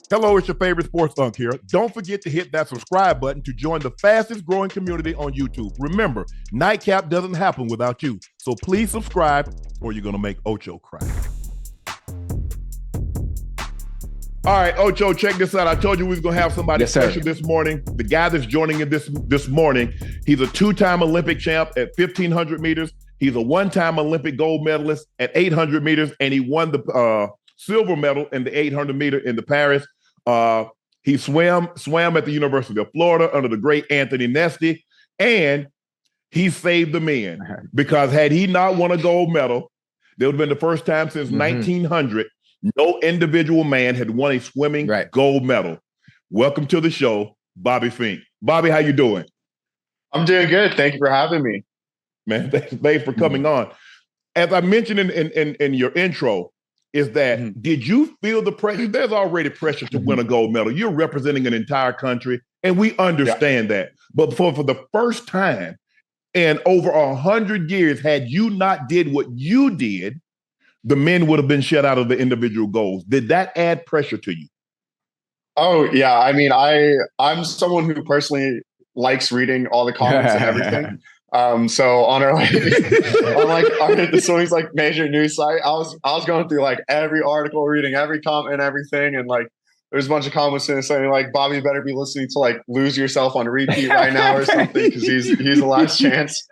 Hello, it's your favorite sports Unc here. Don't forget to hit that subscribe button to join the fastest growing community on YouTube. Remember, Nightcap doesn't happen without you. So please subscribe or you're going to make Ocho cry. All right, Ocho, check this out. I told you we was going to have somebody special this morning. The guy that's joining in this morning, he's a two-time Olympic champ at 1,500 meters. He's a one-time Olympic gold medalist at 800 meters, and he won the silver medal in the 800 meter in the Paris. He swam at the University of Florida under the great Anthony Nesty, and he saved the men because had he not won a gold medal, it would have been the first time since 1900 no individual man had won a swimming gold medal. Welcome to the show, Bobby Finke. Bobby, how you doing? I'm doing good. Thank you for having me. Man, thanks for coming on. As I mentioned in your intro, is that did you feel the pressure? There's already pressure to win a gold medal. You're representing an entire country, and we understand that. But for the first time in over 100 years, had you not did what you did, the men would have been shut out of the individual goals. Did that add pressure to you? Oh, yeah. I mean, I'm someone who personally likes reading all the comments and everything. So on our the swimming's like major news site, I was going through like every article, reading every comment and everything, and like there's a bunch of comments saying like Bobby better be listening to like Lose Yourself on repeat right now or something because he's the last chance.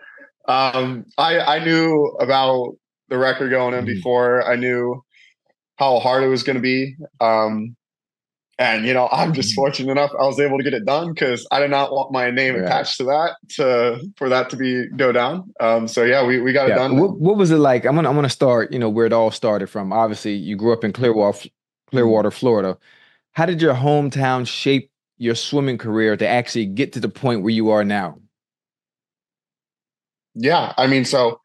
I knew about the record going in before. I knew how hard it was going to be. And, you know, I'm just fortunate enough I was able to get it done because I did not want my name attached to that for that to go down. So, yeah, we got it done. What was it like? I'm gonna start, you know, where it all started from. Obviously, you grew up in Clearwater, Florida. How did your hometown shape your swimming career to actually get to the point where you are now? Yeah, I mean, so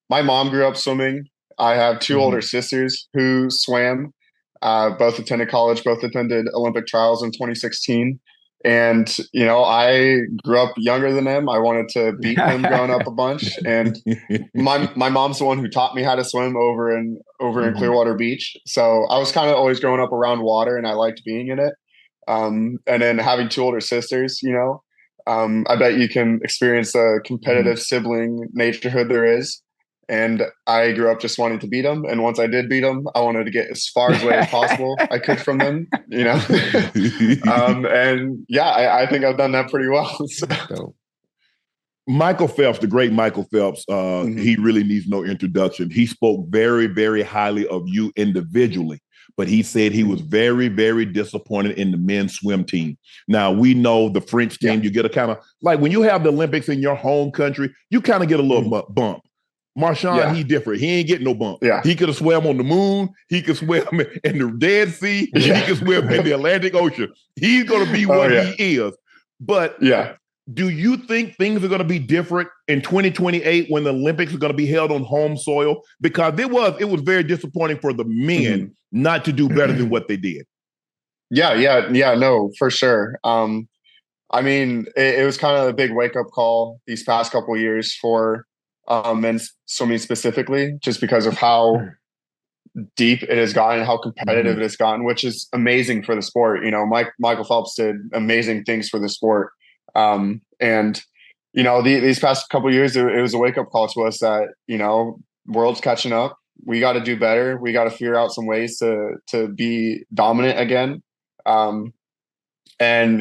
my mom grew up swimming. I have two older sisters who swam. Both attended college, both attended Olympic trials in 2016. And, you know, I grew up younger than them. I wanted to beat them growing up a bunch. And my mom's the one who taught me how to swim over in Clearwater Beach. So I was kind of always growing up around water and I liked being in it. And then having two older sisters, you know, I bet you can experience the competitive sibling naturehood there is. And I grew up just wanting to beat them. And once I did beat them, I wanted to get as far away as possible I could from them, you know? And yeah, I think I've done that pretty well. So. Michael Phelps, the great Michael Phelps, he really needs no introduction. He spoke very, very highly of you individually, but he said he was very, very disappointed in the men's swim team. Now, we know the French team, you get a kind of, like when you have the Olympics in your home country, you kind of get a little bump. Marshawn, he different. He ain't getting no bump. He could have swam on the moon. He could swim in the Dead Sea. He could swim in the Atlantic Ocean. He's going to be what he is. But do you think things are going to be different in 2028 when the Olympics are going to be held on home soil? Because it was very disappointing for the men not to do better than what they did. Yeah, no, for sure. I mean, it was kind of a big wake-up call these past couple of years for men's swimming specifically, just because of how deep it has gotten, how competitive it has gotten, which is amazing for the sport. You know, Michael Phelps did amazing things for the sport. And, you know, these past couple of years, it was a wake up call to us that, you know, world's catching up. We got to do better. We got to figure out some ways to be dominant again. And,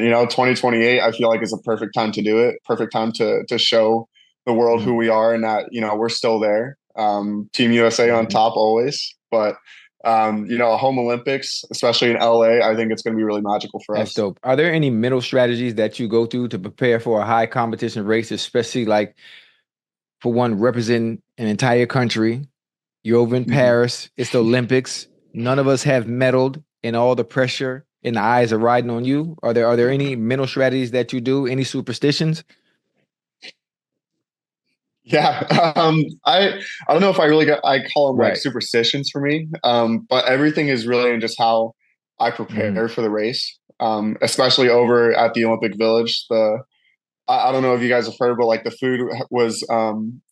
you know, 2028, I feel like is a perfect time to do it. Perfect time to show the world who we are and that, you know, we're still there. Team USA on top always. But, you know, a home Olympics, especially in LA, I think it's going to be really magical for us. That's dope. Are there any mental strategies that you go through to prepare for a high competition race, especially like for one representing an entire country? You're over in Paris. It's the Olympics. None of us have medaled, and all the pressure and the eyes are riding on you. Are there any mental strategies that you do? Any superstitions? Yeah, I don't know if I call them like superstitions for me, but everything is really in just how I prepare for the race, especially over at the Olympic Village. I don't know if you guys have heard, but like the food was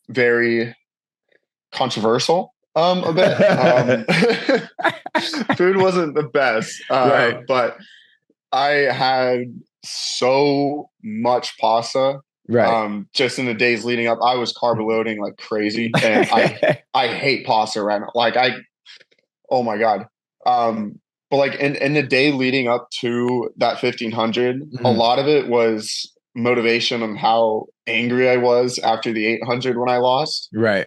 very controversial A bit. Food wasn't the best, Right. but I had so much pasta. Right. Just in the days leading up, I was carb loading like crazy, and I hate pasta right now. Like oh my god. But like in the day leading up to that 1500, a lot of it was motivation on how angry I was after the 800 when I lost. Right.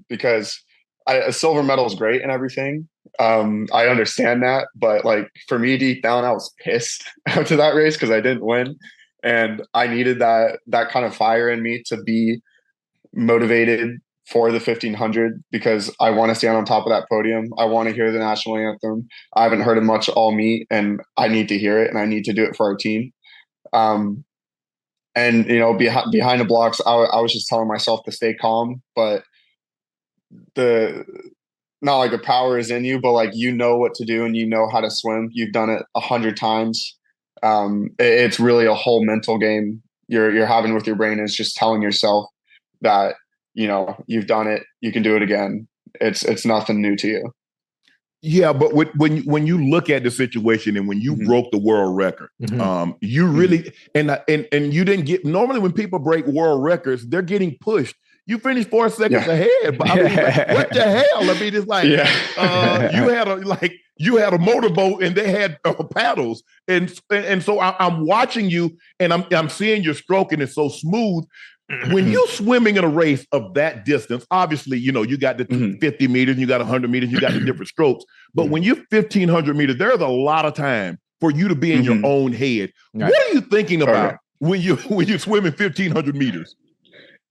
Because a silver medal is great and everything. I understand that, but like for me deep down, I was pissed after that race because I didn't win, and I needed that kind of fire in me to be motivated for the 1500 because I want to stand on top of that podium. I want to hear the national anthem. I haven't heard it much all meet, and I need to hear it, and I need to do it for our team. And you know, behind the blocks, I was just telling myself to stay calm, but the not like the power is in you, but like you know what to do and you know how to swim. You've done it 100 times. It's really a whole mental game you're having with your brain. Is just telling yourself that you know you've done it, you can do it again. It's nothing new to you. Yeah, but when you look at the situation and when you broke the world record, you really and you didn't get. Normally, when people break world records, they're getting pushed. You finished 4 seconds ahead, but I mean, like, what the hell? I mean, it's like you had a motorboat and they had paddles, and so I'm watching you and I'm seeing your stroke and it's so smooth. When you're swimming in a race of that distance, obviously, you know, you got the 50 meters, you got 100 meters, you got the different strokes. But when you're 1,500 meters, there's a lot of time for you to be in your own head. Right. What are you thinking about when you're swimming 1,500 meters?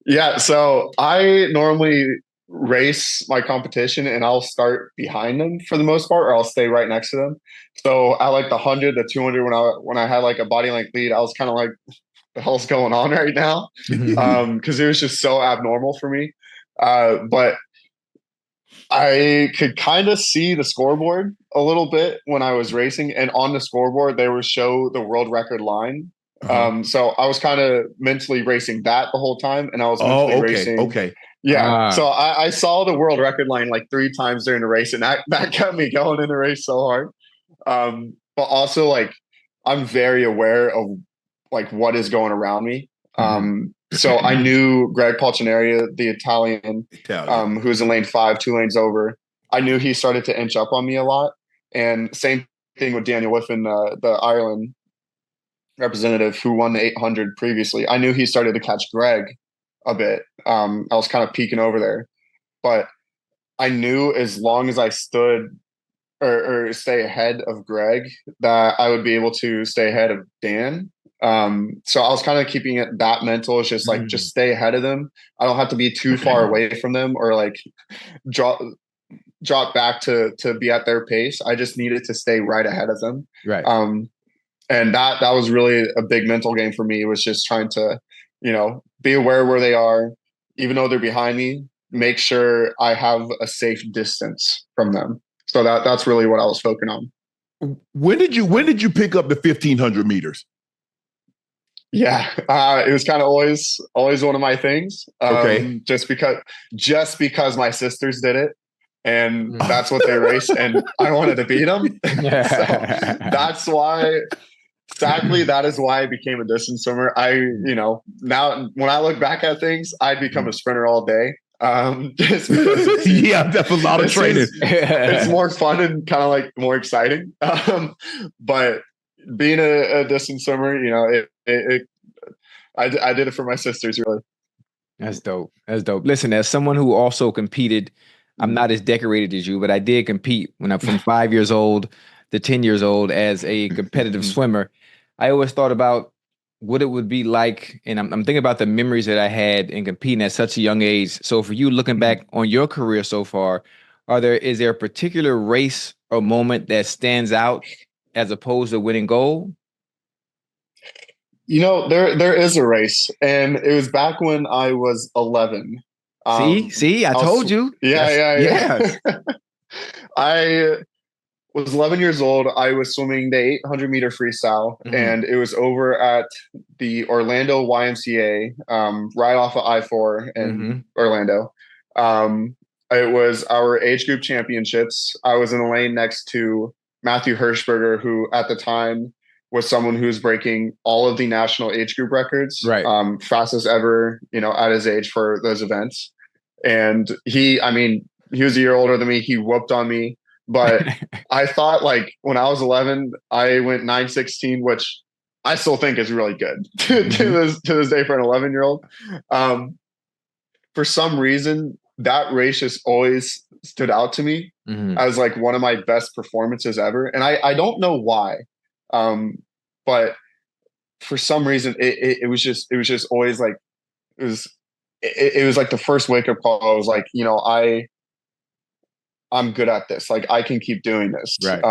Yeah, so I normally race my competition and I'll start behind them for the most part, or I'll stay right next to them. So I like the 100, the 200 when I had like a body length lead, I was kind of like, the hell's going on right now? Because it was just so abnormal for me. But I could kind of see the scoreboard a little bit when I was racing, and on the scoreboard they would show the world record line. So I was kind of mentally racing that the whole time, and I was mentally racing. Okay. Yeah. So I saw the world record line like 3 times during the race, and that kept me going in the race so hard. But also like I'm very aware of like what is going around me. So I knew Greg Polcinaria, the Italian. Who was in lane 5, 2 lanes over. I knew he started to inch up on me a lot. And same thing with Daniel Whiffen, the Ireland representative who won the 800 previously. I knew he started to catch Greg a bit. I was kind of peeking over there. But I knew as long as I stood or stay ahead of Greg, that I would be able to stay ahead of Dan. So I was kind of keeping it that mental. It's just like, just stay ahead of them. I don't have to be too far away from them or like drop back to be at their pace. I just needed to stay right ahead of them. Right. And that was really a big mental game for me. It was just trying to, you know, be aware where they are, even though they're behind me, make sure I have a safe distance from them. So that's really what I was focusing on. When did you pick up the 1,500 meters? Yeah, it was kind of always one of my things. Just because my sisters did it, and that's what they raced, and I wanted to beat them. So that's why. Sadly, that is why I became a distance swimmer. Now when I look back at things, I'd become a sprinter all day. Just because that's a lot of training. It's more fun and kind of like more exciting. But being a distance swimmer, you know, I did it for my sisters, really. That's dope. Listen, as someone who also competed, I'm not as decorated as you, but I did compete when I'm from 5 years old to 10 years old as a competitive swimmer. I always thought about what it would be like, and I'm thinking about the memories that I had in competing at such a young age. So for you, looking back on your career so far, is there a particular race or moment that stands out as opposed to winning gold? You know, there is a race, and it was back when I was 11. See, I told you. Yeah. I was 11 years old. I was swimming the 800 meter freestyle, and it was over at the Orlando YMCA, right off of I-4 in Orlando. It was our age group championships. I was in the lane next to Matthew Hirschberger, who at the time was someone who was breaking all of the national age group records, Right. Fastest ever, at his age for those events. And he was a year older than me. He whooped on me, but I thought like when I was 11, I went 9:16, which I still think is really good to this day for an 11-year-old. For some reason, that race just always stood out to me as like one of my best performances ever. And I don't know why. But for some reason it was just always like, it was like the first wake up call. I was like, I'm good at this. Like I can keep doing this. Right.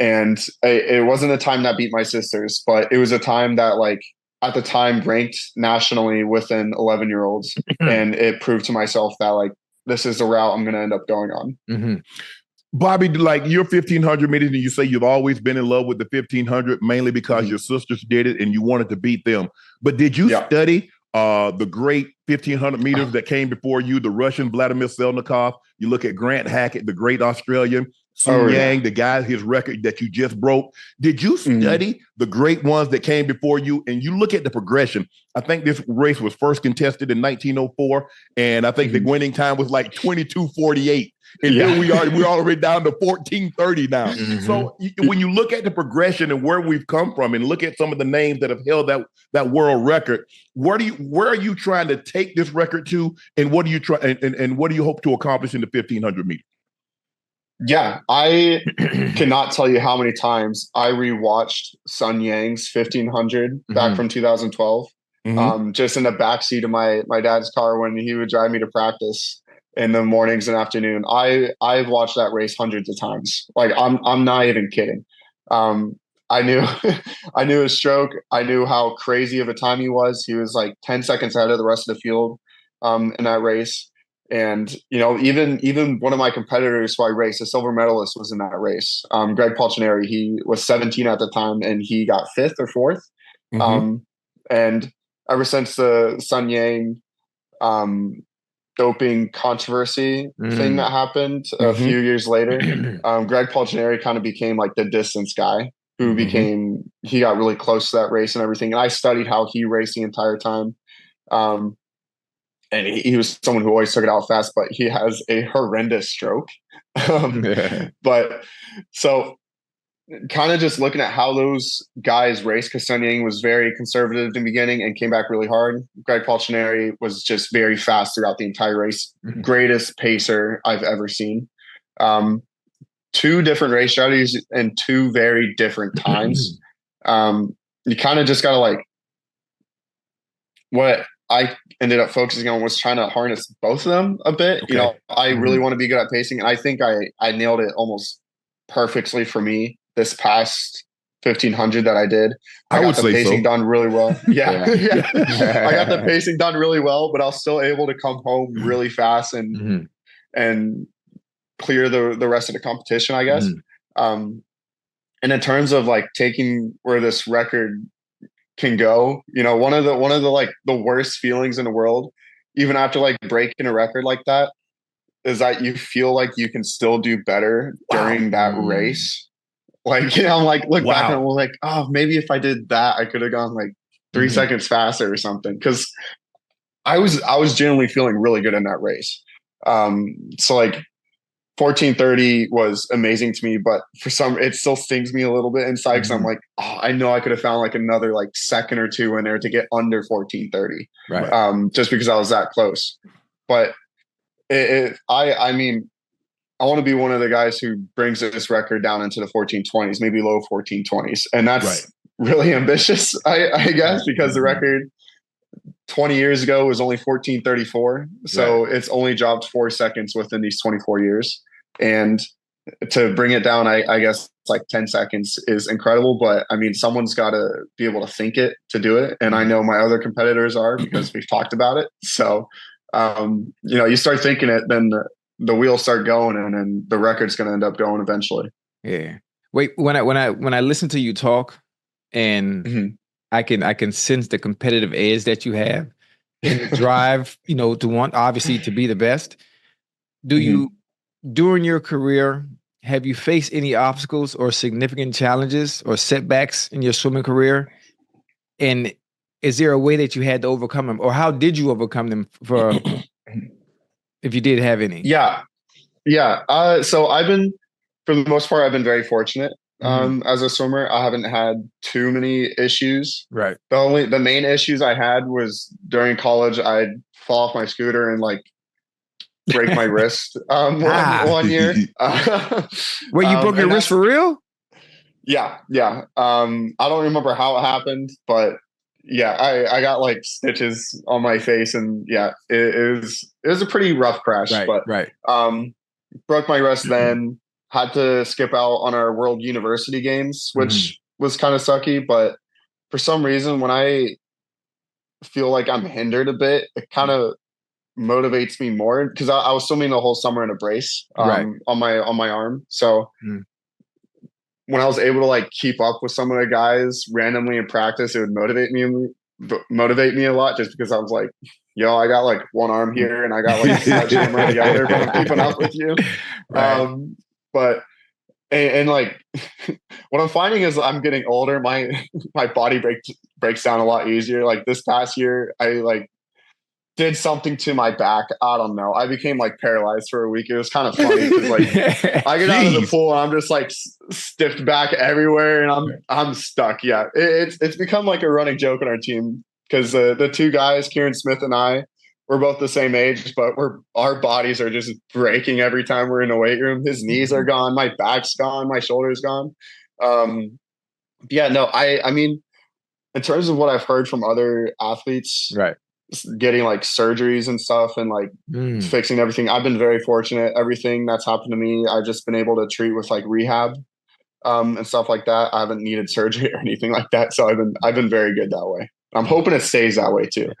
And it wasn't a time that beat my sisters, but it was a time that like at the time ranked nationally within 11-year-olds. And it proved to myself that like, this is the route I'm going to end up going on. Bobby, like your 1500 meters, and you say you've always been in love with the 1500, mainly because your sisters did it and you wanted to beat them. But did you study the great 1500 meters that came before you, the Russian Vladimir Selnikov? You look at Grant Hackett, the great Australian, Sun Yang, the guy, his record that you just broke. Did you study the great ones that came before you? And you look at the progression. I think this race was first contested in 1904, and I think the winning time was like 22:48. And here we're already down to 14:30 now. So when you look at the progression and where we've come from, and look at some of the names that have held that world record, where are you trying to take this record to, and what do you try and what do you hope to accomplish in the 1500 meters? Yeah, I cannot tell you how many times I rewatched Sun Yang's 1500 back from 2012, just in the backseat of my dad's car when he would drive me to practice in the mornings and afternoon. I've watched that race hundreds of times. Like I'm not even kidding. I knew his stroke. I knew how crazy of a time he was. He was like 10 seconds ahead of the rest of the field in that race. And, even one of my competitors who I raced, a silver medalist, was in that race. Greg Polchinari, he was 17 at the time and he got 5th or 4th. And ever since the Sun Yang doping controversy thing that happened a few years later, Greg Polchinari kind of became like the distance guy who he got really close to that race and everything. And I studied how he raced the entire time. And he was someone who always took it out fast, but he has a horrendous stroke. But so kind of just looking at how those guys raced, because Sun Yang was very conservative in the beginning and came back really hard. Greg Polchinari was just very fast throughout the entire race. Greatest pacer I've ever seen. 2 different race strategies and 2 very different times. You kind of just got to like, what I ended up focusing on was trying to harness both of them a bit. I really want to be good at pacing. And I think I nailed it almost perfectly for me this past 1500 that I did. I got the pacing done really well. Yeah. I got the pacing done really well, but I was still able to come home really fast and clear the rest of the competition, I guess. And in terms of like taking where this record can go, one of the like the worst feelings in the world, even after like breaking a record like that, is that you feel like you can still do better during that race. Like, I'm like, look back and I'm like, oh, maybe if I did that, I could have gone like 3 seconds faster or something. Cause I was genuinely feeling really good in that race. So like 14:30 was amazing to me, but it still stings me a little bit inside because I'm like, oh, I know I could have found like another like second or 2 in there to get under 14:30, right? Just because I was that close. But I mean, I want to be one of the guys who brings this record down into the 1420s, maybe low 1420s, and that's really ambitious, I guess, because the record 20 years ago was only 14:34, so it's only dropped 4 seconds within these 24 years. And to bring it down, I guess like 10 seconds is incredible, but I mean, someone's got to be able to think it to do it. And I know my other competitors are, because we've talked about it. So, you start thinking it, then the wheels start going, and then the record's going to end up going eventually. Yeah. Wait, when I listen to you talk, and I can sense the competitive edge that you have. and the drive, to want obviously to be the best. Do you, during your career, have you faced any obstacles or significant challenges or setbacks in your swimming career? And is there a way that you had to overcome them, or how did you overcome them if you did have any? Yeah. So for the most part, I've been very fortunate. As a swimmer, I haven't had too many issues. Right. The main issues I had was during college, I'd fall off my scooter and like break my wrist one year. Wait, you broke your wrist for real? Yeah. I don't remember how it happened, but yeah, I got like stitches on my face, and yeah, it was a pretty rough crash. Right. Broke my wrist then. Had to skip out on our World University Games, which was kind of sucky. But for some reason, when I feel like I'm hindered a bit, it kind of motivates me more, because I was swimming the whole summer in a brace on my arm. So when I was able to like keep up with some of the guys randomly in practice, it would motivate me a lot, just because I was like, yo, I got like one arm here and I got like a sledgehammer together, but I'm keeping up with you. Right. But like what I'm finding is I'm getting older. My body breaks down a lot easier. Like this past year, I like did something to my back. I don't know. I became like paralyzed for a week. It was kind of funny because like I get out of the pool and I'm just like stiffed back everywhere and I'm stuck. Yeah, it's become like a running joke on our team, because the two guys, Kieran Smith and I, we're both the same age, but our bodies are just breaking every time we're in the weight room. His knees are gone, my back's gone, my shoulder's gone. I mean, in terms of what I've heard from other athletes, right, getting like surgeries and stuff and like fixing everything, I've been very fortunate. Everything that's happened to me, I've just been able to treat with like rehab and stuff like that. I haven't needed surgery or anything like that, so I've been very good that way. I'm hoping it stays that way too.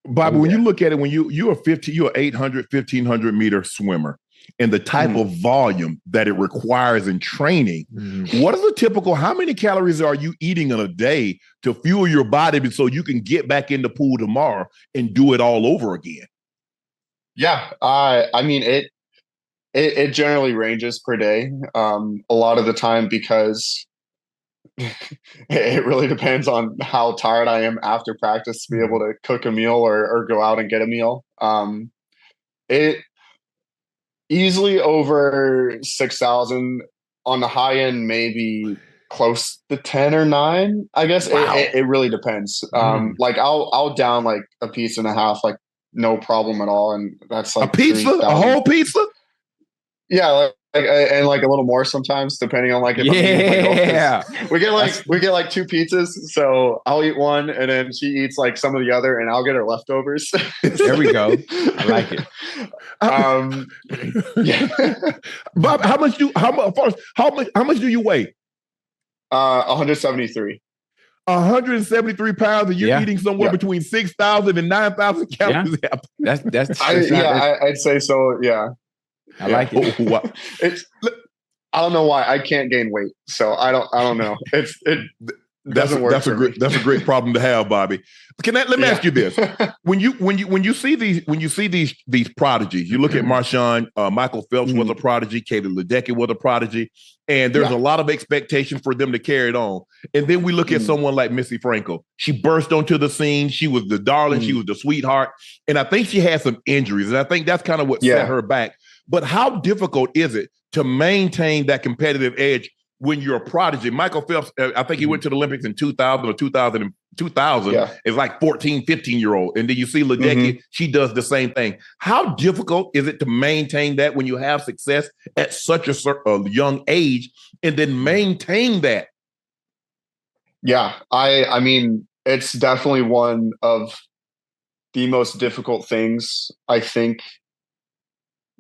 Bobby, when you look at it, when you're 800, 1500 meter swimmer, and the type of volume that it requires in training, what is the typical, how many calories are you eating in a day to fuel your body so you can get back in the pool tomorrow and do it all over again? Yeah. I mean, it generally ranges per day. A lot of the time, because it really depends on how tired I am after practice to be able to cook a meal or go out and get a meal. It easily over 6,000 on the high end, maybe close to 10 or 9. I guess. Wow. It really depends. Like I'll down like a piece and a half, like no problem at all. And that's like a pizza, a whole pizza. Yeah. And like a little more sometimes, depending on like if I'm eating, we get like 2 pizzas, so I'll eat one and then she eats like some of the other and I'll get her leftovers. There we go. I like it. Bob, how much do you weigh? 173. 173 pounds, and you're eating somewhere between 6,000 and 9,000 calories. Yeah. That's I'd say so. Yeah. I like it. Wow. I don't know why I can't gain weight, so I don't know. It doesn't work. That's a great problem to have, Bobby. Let me ask you this: when you see these prodigies, you look at Marshawn, Michael Phelps was a prodigy, Katie Ledecky was a prodigy, and there's a lot of expectation for them to carry it on. And then we look at someone like Missy Franco. She burst onto the scene. She was the darling. She was the sweetheart, and I think she had some injuries, and I think that's kind of what set her back. But how difficult is it to maintain that competitive edge when you're a prodigy? Michael Phelps, I think he went to the Olympics in 2000 or 2000. It's like 14, 15-year-old. And then you see Ledecky, she does the same thing. How difficult is it to maintain that when you have success at such a young age and then maintain that? Yeah, I mean, it's definitely one of the most difficult things, I think,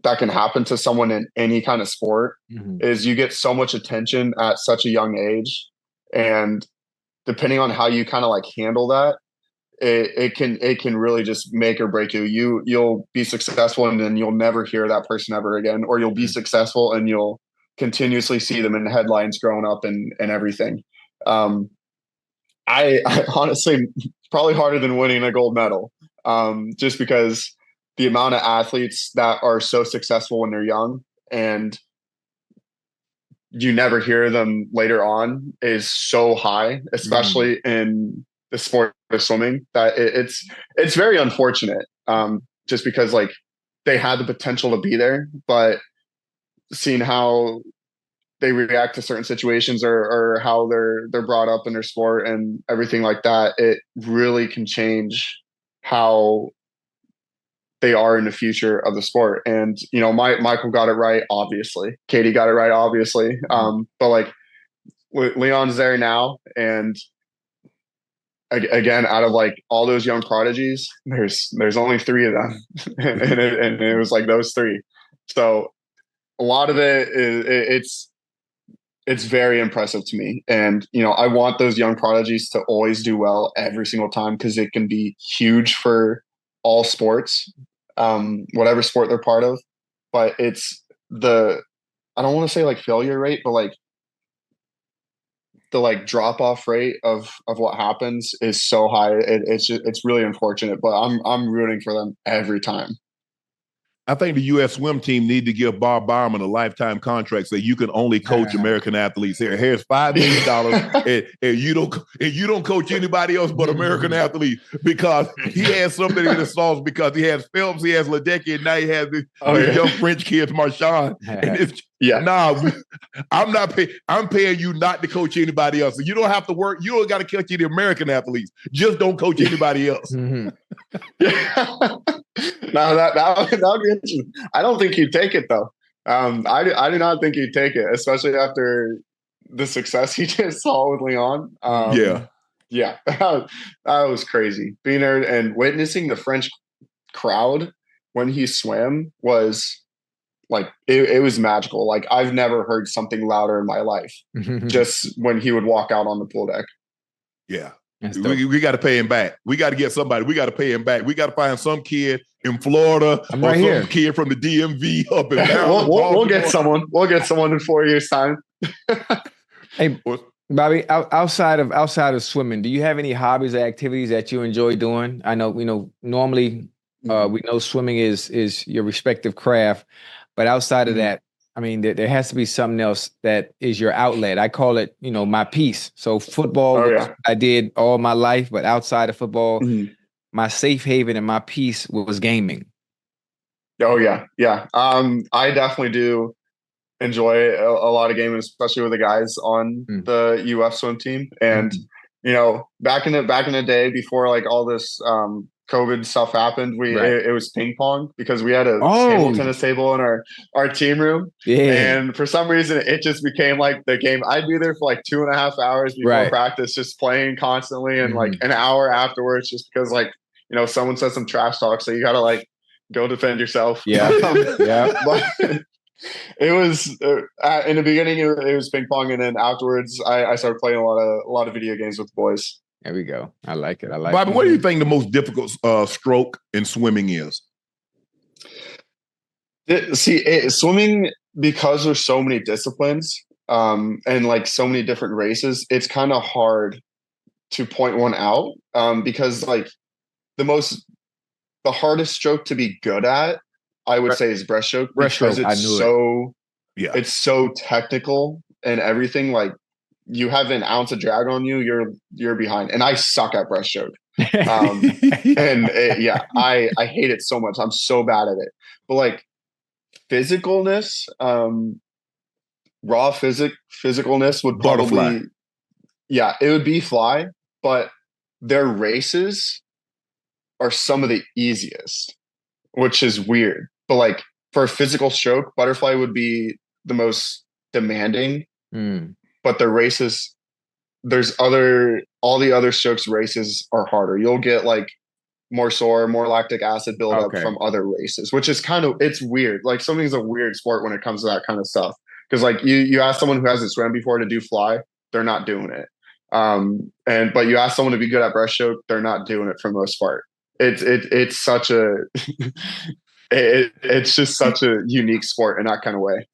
that can happen to someone in any kind of sport. Is you get so much attention at such a young age, and depending on how you kind of like handle that, it can really just make or break you. You'll be successful and then you'll never hear that person ever again, or you'll be successful and you'll continuously see them in the headlines growing up and everything. I honestly, probably harder than winning a gold medal. just because the amount of athletes that are so successful when they're young and you never hear them later on is so high, especially in the sport of swimming, that it's very unfortunate. Just because like they had the potential to be there, but seeing how they react to certain situations or how they're brought up in their sport and everything like that, it really can change how they are in the future of the sport. And, you know, Michael got it right, obviously. Katie got it right, obviously. But like Leon's there now. And again, out of like all those young prodigies, there's only 3 of them. and it was like those 3. So a lot of it is, it's very impressive to me. And, you know, I want those young prodigies to always do well every single time, because it can be huge for all sports, whatever sport they're part of. But it's I don't want to say like failure rate, but like the like drop off rate of what happens is so high. It's really unfortunate, but I'm rooting for them every time. I think the U.S. swim team need to give Bob Bauerman a lifetime contract, so you can only coach American athletes. Here's $5 million, and you don't coach anybody else but American athletes, because he has something in the sauce. Because he has Phelps, he has Ledecky, and now he has this young French kid, Marchand. I'm not paying. I'm paying you not to coach anybody else. So you don't have to work. You don't got to coach any American athletes. Just don't coach anybody else. No, that would be interesting. I don't think he'd take it though. I do not think he'd take it, especially after the success he just saw with Leon. Yeah, that was crazy. Being there and witnessing the French crowd when he swam was like it was magical. Like I've never heard something louder in my life. Just when he would walk out on the pool deck. Yeah. We got to pay him back. We got to get somebody. We got to pay him back. We got to find some kid in Florida or some kid from the DMV up in Maryland. We'll get someone. We'll get someone in 4 years' time. Hey, Bobby, outside of swimming, do you have any hobbies or activities that you enjoy doing? I know, normally we know swimming is your respective craft, but outside of that, I mean, there has to be something else that is your outlet. I call it, my peace. So football, I did all my life, but outside of football, my safe haven and my peace was gaming. Oh yeah. Yeah. I definitely do enjoy a lot of gaming, especially with the guys on the UF swim team. And, back in the day before like all this, COVID stuff happened, it was ping pong, because we had a table tennis table in our team room. And for some reason it just became like the game. I'd be there for like 2.5 hours before practice, just playing constantly, and like an hour afterwards, just because like, someone said some trash talk, so you gotta like go defend yourself. But it was in the beginning it was ping pong, and then afterwards I started playing a lot of video games with the boys. There we go. I like it. Bobby, what do you think the most difficult stroke in swimming is? Swimming, because there's so many disciplines and like so many different races, it's kind of hard to point one out, because like the hardest stroke to be good at, I would say, is breaststroke, because it's so technical and everything. Like, you have an ounce of drag on you, you're behind. And I suck at breaststroke. I hate it so much. I'm so bad at it. But like physicalness, raw physicalness would probably butterfly. Yeah, it would be fly, but their races are some of the easiest, which is weird. But like for a physical stroke, butterfly would be the most demanding. But the races, all the other strokes races are harder. You'll get like more sore, more lactic acid buildup from other races, which is it's weird. Like swimming's a weird sport when it comes to that kind of stuff. Because like you ask someone who hasn't swam before to do fly, they're not doing it. But you ask someone to be good at breaststroke, they're not doing it for the most part. It's such a it's just such a unique sport in that kind of way.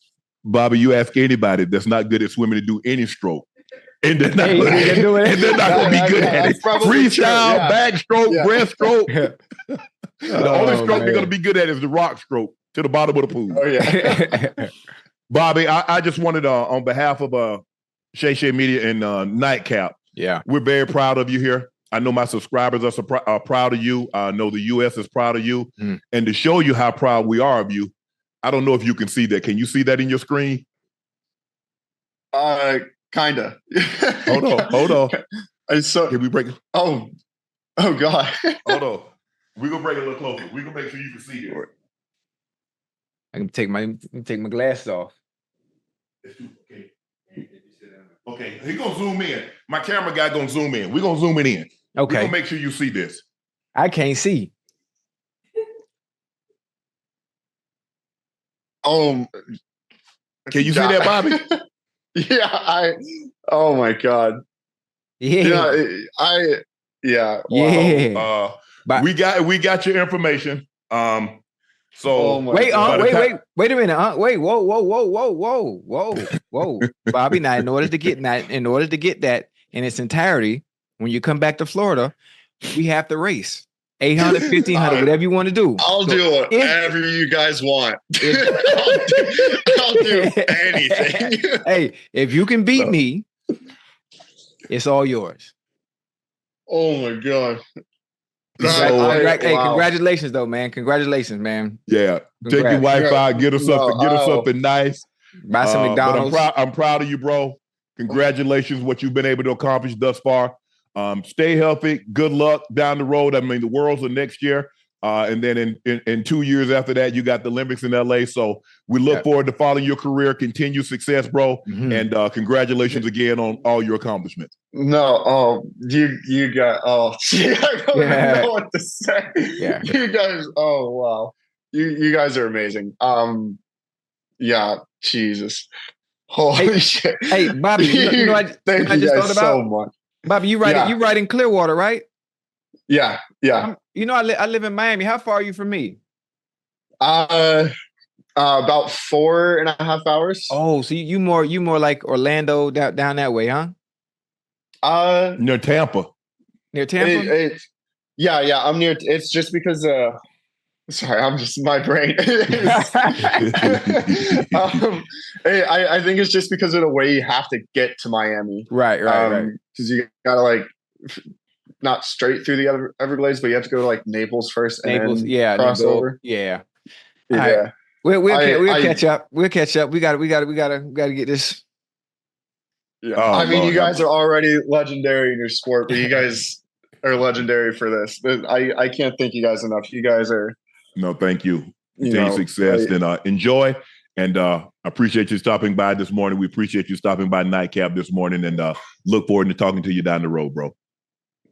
Bobby, you ask anybody that's not good at swimming to do any stroke, and they're not going to be good at it. Freestyle, backstroke, breaststroke. The only stroke they're going to be good at is the rock stroke to the bottom of the pool. Oh, yeah. Bobby, I just wanted on behalf of Shay Shay Media and Nightcap, we're very proud of you here. I know my subscribers are proud of you. I know the U.S. is proud of you. And to show you how proud we are of you, I don't know if you can see that. Can you see that in your screen? Kinda. Hold on. Can we break it? Oh God. Hold on. We're gonna break it a little closer. We're gonna make sure you can see it. I can take my glasses off. Okay, he's gonna zoom in. My camera guy gonna zoom in. We're gonna zoom it in. Okay. We're gonna make sure you see this. I can't see. Can you see that, Bobby? Yeah, oh my God. Yeah. Wow. Yeah. We got your information. So wait a minute. Wait, whoa. Bobby, now in order to get that in its entirety, when you come back to Florida, we have to race. 800, 1500, whatever you want to do. I'll do whatever you guys want. I'll do anything. Hey, if you can beat me, it's all yours. Oh my God. Congratulations though, man. Congratulations, man. Yeah. Take your wife out, get her something nice. Buy some McDonald's. But I'm proud of you, bro. Congratulations what you've been able to accomplish thus far. Stay healthy. Good luck down the road. I mean, the Worlds are next year. And then in 2 years after that, you got the Olympics in LA. So we look forward to following your career, continue success, bro. And congratulations again on all your accomplishments. No, you got I don't know what to say. Yeah. You guys, wow. You guys are amazing. Yeah, Jesus. Holy shit. Hey, Bobby, thank you guys so much. Bobby, you right in Clearwater, right? Yeah. I live in Miami. How far are you from me? About 4.5 hours. Oh, so you more like Orlando down that way, huh? Near Tampa. Near Tampa? Yeah. I'm near. It's just because. Sorry, I'm just my brain. I think it's just because of the way you have to get to Miami. Right. Because you gotta not straight through the Everglades, but you have to go to Naples first and then cross over. Yeah. Yeah. We'll catch up. We'll catch up. We gotta get this. Yeah. I mean, you guys are already legendary in your sport, but you guys are legendary for this. I can't thank you guys enough. You guys are. No, thank you. Continue success and enjoy. And I appreciate you stopping by this morning. We appreciate you stopping by Nightcap this morning, and look forward to talking to you down the road, bro.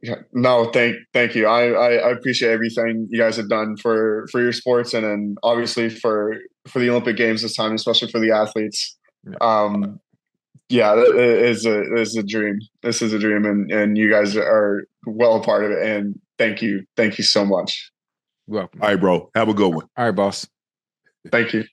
Yeah. No, thank you. I appreciate everything you guys have done for your sports, and then obviously for the Olympic Games this time, especially for the athletes. It is a dream. This is a dream, and you guys are well a part of it. And thank you so much. Welcome. All right, bro. Have a good one. All right, boss. Thank you.